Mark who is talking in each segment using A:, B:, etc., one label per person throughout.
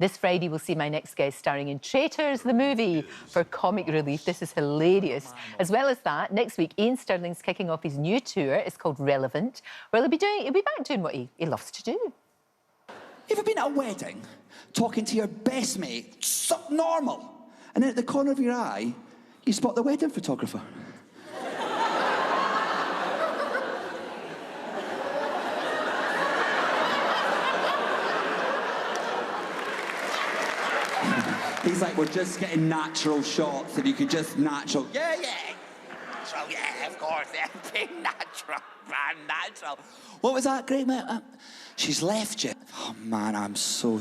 A: This Friday, we'll see my next guest starring in Traitors, the movie, for comic relief. This is hilarious. As well as that, next week, Iain Stirling's kicking off his new tour. It's called Relevant, where he'll be back doing what he loves to do.
B: You ever been at a wedding, talking to your best mate, so normal, and then at the corner of your eye, you spot the wedding photographer? He's like, we're just getting natural shots, if you could just natural. Yeah, natural, yeah, of course, everything natural, man, natural. What was that, great mate? She's left you. Oh, man, I'm so...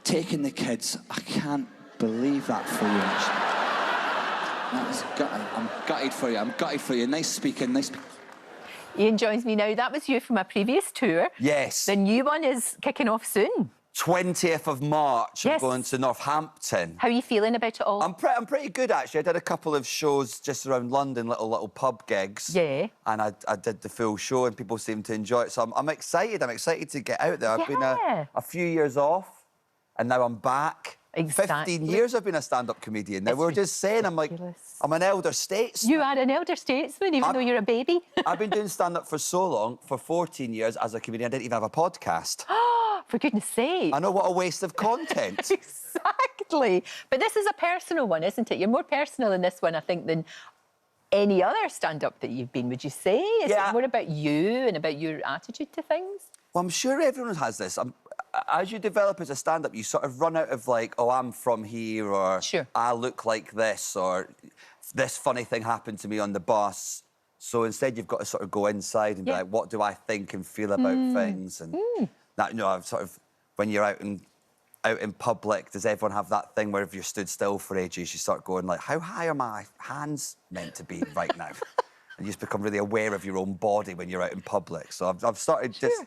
B: Taking the kids, I can't believe that for you, actually. I'm gutted for you, I'm gutted for you. Nice speaking, nice speaking.
A: Iain joins me now. That was you from a previous tour.
C: Yes.
A: The new one is kicking off soon.
C: 20th of March,
A: yes.
C: I'm going to Northampton.
A: How are you feeling about it all?
C: I'm pretty good, actually. I did a couple of shows just around London, little pub gigs.
A: Yeah.
C: And I did the full show, and people seem to enjoy it. So I'm excited. I'm excited to get out there. I've been a few years off, and now I'm back.
A: Exactly.
C: 15 years I've been a stand-up comedian. Now, we were just saying, I'm like, I'm an elder statesman.
A: You are an elder statesman, even though you're a baby.
C: I've been doing stand-up for so long, for 14 years as a comedian. I didn't even have a podcast.
A: For goodness sake.
C: I know, what a waste of content.
A: Exactly. But this is a personal one, isn't it? You're more personal in this one, I think, than any other stand-up that you've been, would you say? Is it more about you and about your attitude to things?
C: Well, I'm sure everyone has this. As you develop as a stand-up, you sort of run out of, like, oh, I'm from here, or I look like this, or this funny thing happened to me on the bus. So instead, you've got to sort of go inside and be like, what do I think and feel about things? And that, you know, I've sort of, when you're out in public, does everyone have that thing where if you're stood still for ages, you start going like, how high are my hands meant to be right now? And you just become really aware of your own body when you're out in public. So I've started just,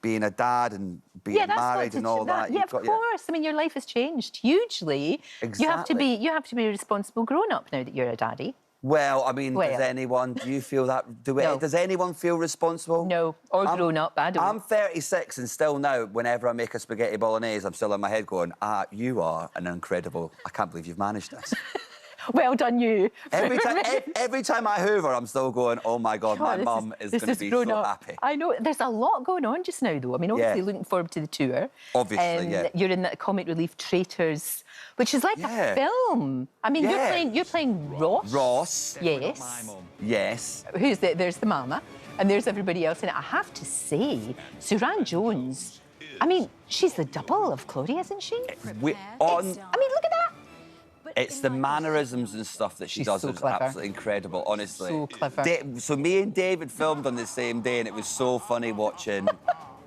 C: being a dad and being married and all that.
A: Yeah, of course. I mean, your life has changed hugely.
C: Exactly.
A: You have to be a responsible grown-up now that you're a daddy.
C: Well, I mean, does anyone... Do you feel that...
A: No.
C: Does anyone feel responsible?
A: No, or grown-up, I don't.
C: I'm 36 and still now, whenever I make a spaghetti bolognese, I'm still in my head going, you are an incredible... I can't believe you've managed this.
A: Well done, you.
C: Every time I hoover, I'm still going, oh, my God, my mum is going to be so happy.
A: I know. There's a lot going on just now, though. I mean, obviously, looking forward to the tour.
C: Obviously,
A: You're in that comic relief Traitors, which is like a film. I mean, you're playing Ross.
C: Ross.
A: Yes.
C: Yes.
A: There's the mama, and there's everybody else in it. I have to say, Suran Jones, I mean, she's the double of Chloe, isn't she? I mean, look at that.
C: It's the mannerisms and stuff that she does is absolutely incredible, honestly.
A: So clever.
C: So me and David filmed on the same day, and it was so funny watching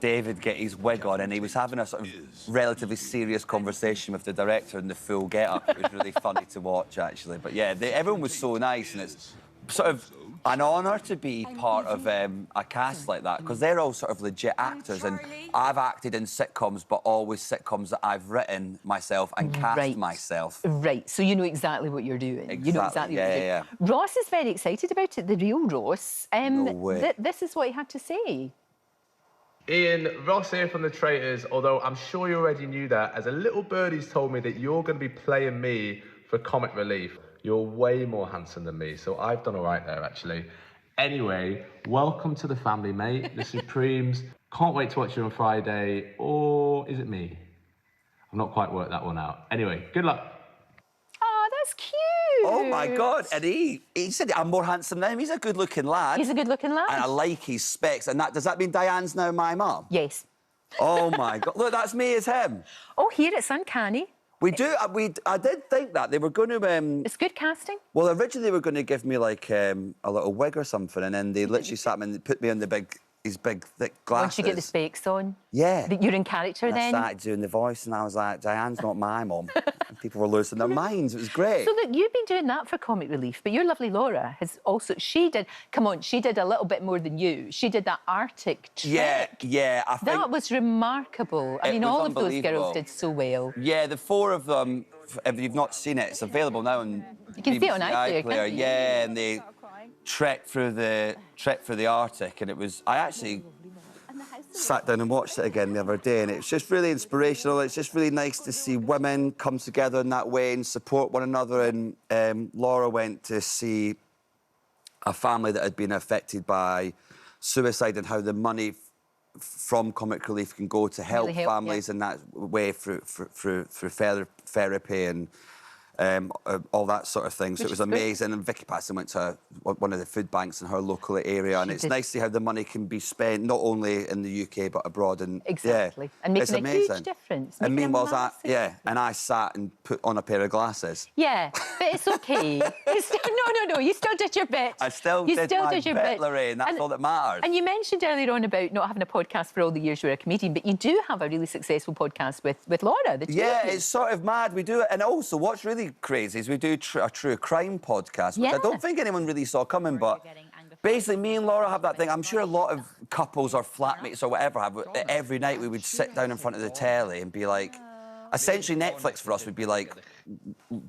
C: David get his wig on, and he was having a sort of relatively serious conversation with the director in the full get-up. It was really funny to watch, actually. But yeah, everyone was so nice, and it's sort of an honour to be part of a cast like that, because they're all sort of legit actors, and I've acted in sitcoms, but always sitcoms that I've written myself and cast myself.
A: Right, so you know exactly what you're doing.
C: Exactly.
A: You know exactly what you're doing. Ross is very excited about it, the real Ross.
C: No way.
A: This is what he had to say.
D: Iain, Ross here from The Traitors, although I'm sure you already knew that, as a little birdie's told me that you're going to be playing me for comic relief. You're way more handsome than me, so I've done all right there, actually. Anyway, welcome to the family, mate. The Supremes. Can't wait to watch you on Friday. Or is it me? I've not quite worked that one out. Anyway, good luck.
A: Oh, that's cute.
C: Oh, my God. And he said I'm more handsome than him. He's a good-looking lad.
A: He's a good-looking lad.
C: And I like his specs. And does that mean Diane's now my mum?
A: Yes.
C: Oh, my God. Look, that's me as him.
A: Oh, here it's uncanny.
C: I did think that. They were going to...
A: It's good casting.
C: Well, originally they were going to give me, like, a little wig or something, and then they literally sat me and put me on his big, thick glasses.
A: Once you get the specs on.
C: Yeah.
A: You're in character then.
C: I started doing the voice, and I was like, Diane's not my mum. And people were losing their minds. It was great.
A: So, look, you've been doing that for comic relief, but your lovely Laura has also... She did a little bit more than you. She did that Arctic trip.
C: Yeah, I think...
A: That was remarkable. I mean, all of those girls did so well.
C: Yeah, the four of them, if you've not seen it, it's available now on
A: You can see it on iPlayer, can't you?
C: Yeah, and they trekked through the Arctic, and it was... I actually... sat down and watched it again the other day, and it's just really inspirational. It's just really nice to see women come together in that way and support one another. And Laura went to see a family that had been affected by suicide and how the money from Comic Relief can go to help families in that way through therapy and all that sort of thing. So it was amazing. And Vicky Patterson went to one of the food banks in her local area, and it's nice to see how the money can be spent not only in the UK but abroad. And
A: and making a huge difference.
C: And meanwhile, I sat and put on a pair of glasses.
A: Yeah, but it's okay. No. You still did your bit.
C: I still did my bit, Lorraine. That's all that matters.
A: And you mentioned earlier on about not having a podcast for all the years you were a comedian, but you do have a really successful podcast with Laura.
C: Yeah, it's sort of mad. We do it, and also what's really crazy is we do a true crime podcast, which I don't think anyone really saw coming, but basically me and Laura have that thing. I'm sure a lot of couples or flatmates or whatever have. Every night we would sit down in front of the telly and be like, essentially Netflix for us would be like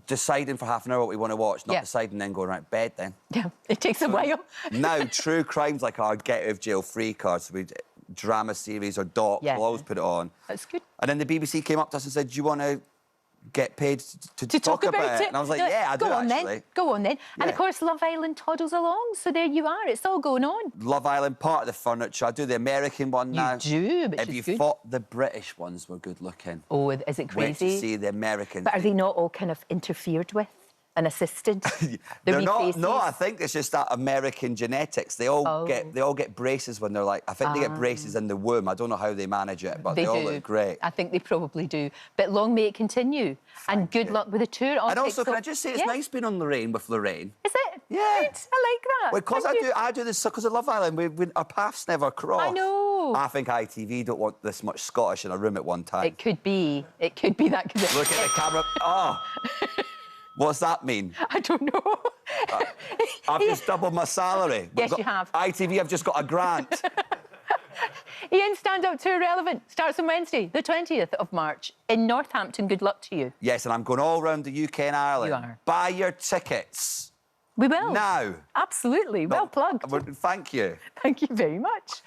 C: deciding for half an hour what we want to watch, not deciding, then going right bed then.
A: Yeah, it takes a while.
C: Now true crime's like our get out of jail free card, so we'd drama series or doc, we'll always put it on.
A: That's good.
C: And then the BBC came up to us and said, do you want to get paid to talk about it? And I was like, yeah, I do actually.
A: Go on then. And of course, Love Island toddles along, so there you are. It's all going on.
C: Love Island, part of the furniture. I do the American one now.
A: You do, but
C: if you thought the British ones were good looking.
A: Oh, is it crazy?
C: Wait to see the Americans.
A: But are they not all kind of interfered with and assisted?
C: They're not. No, I think it's just that American genetics. They all get braces when they're like. I think they get braces in the womb. I don't know how they manage it, but they all look great.
A: I think they probably do. But long may it continue. And good luck with the tour.
C: And also, can I just say, it's nice being on Lorraine with Lorraine.
A: Is it?
C: Yeah.
A: Right. I like that.
C: Because I do this because of Love Island. Our paths never cross.
A: I know.
C: I think ITV don't want this much Scottish in a room at one time.
A: It could be. It could be that.
C: Look at the camera. Oh. What's that mean?
A: I don't know.
C: I've just doubled my salary.
A: Yes, you have.
C: ITV have just got a grant.
A: Iain, stand-up tour Relevant starts on Wednesday, the 20th of March in Northampton. Good luck to you.
C: Yes, and I'm going all around the UK and Ireland.
A: You are.
C: Buy your tickets.
A: We will.
C: Now.
A: Absolutely. Well plugged.
C: Thank you.
A: Thank you very much.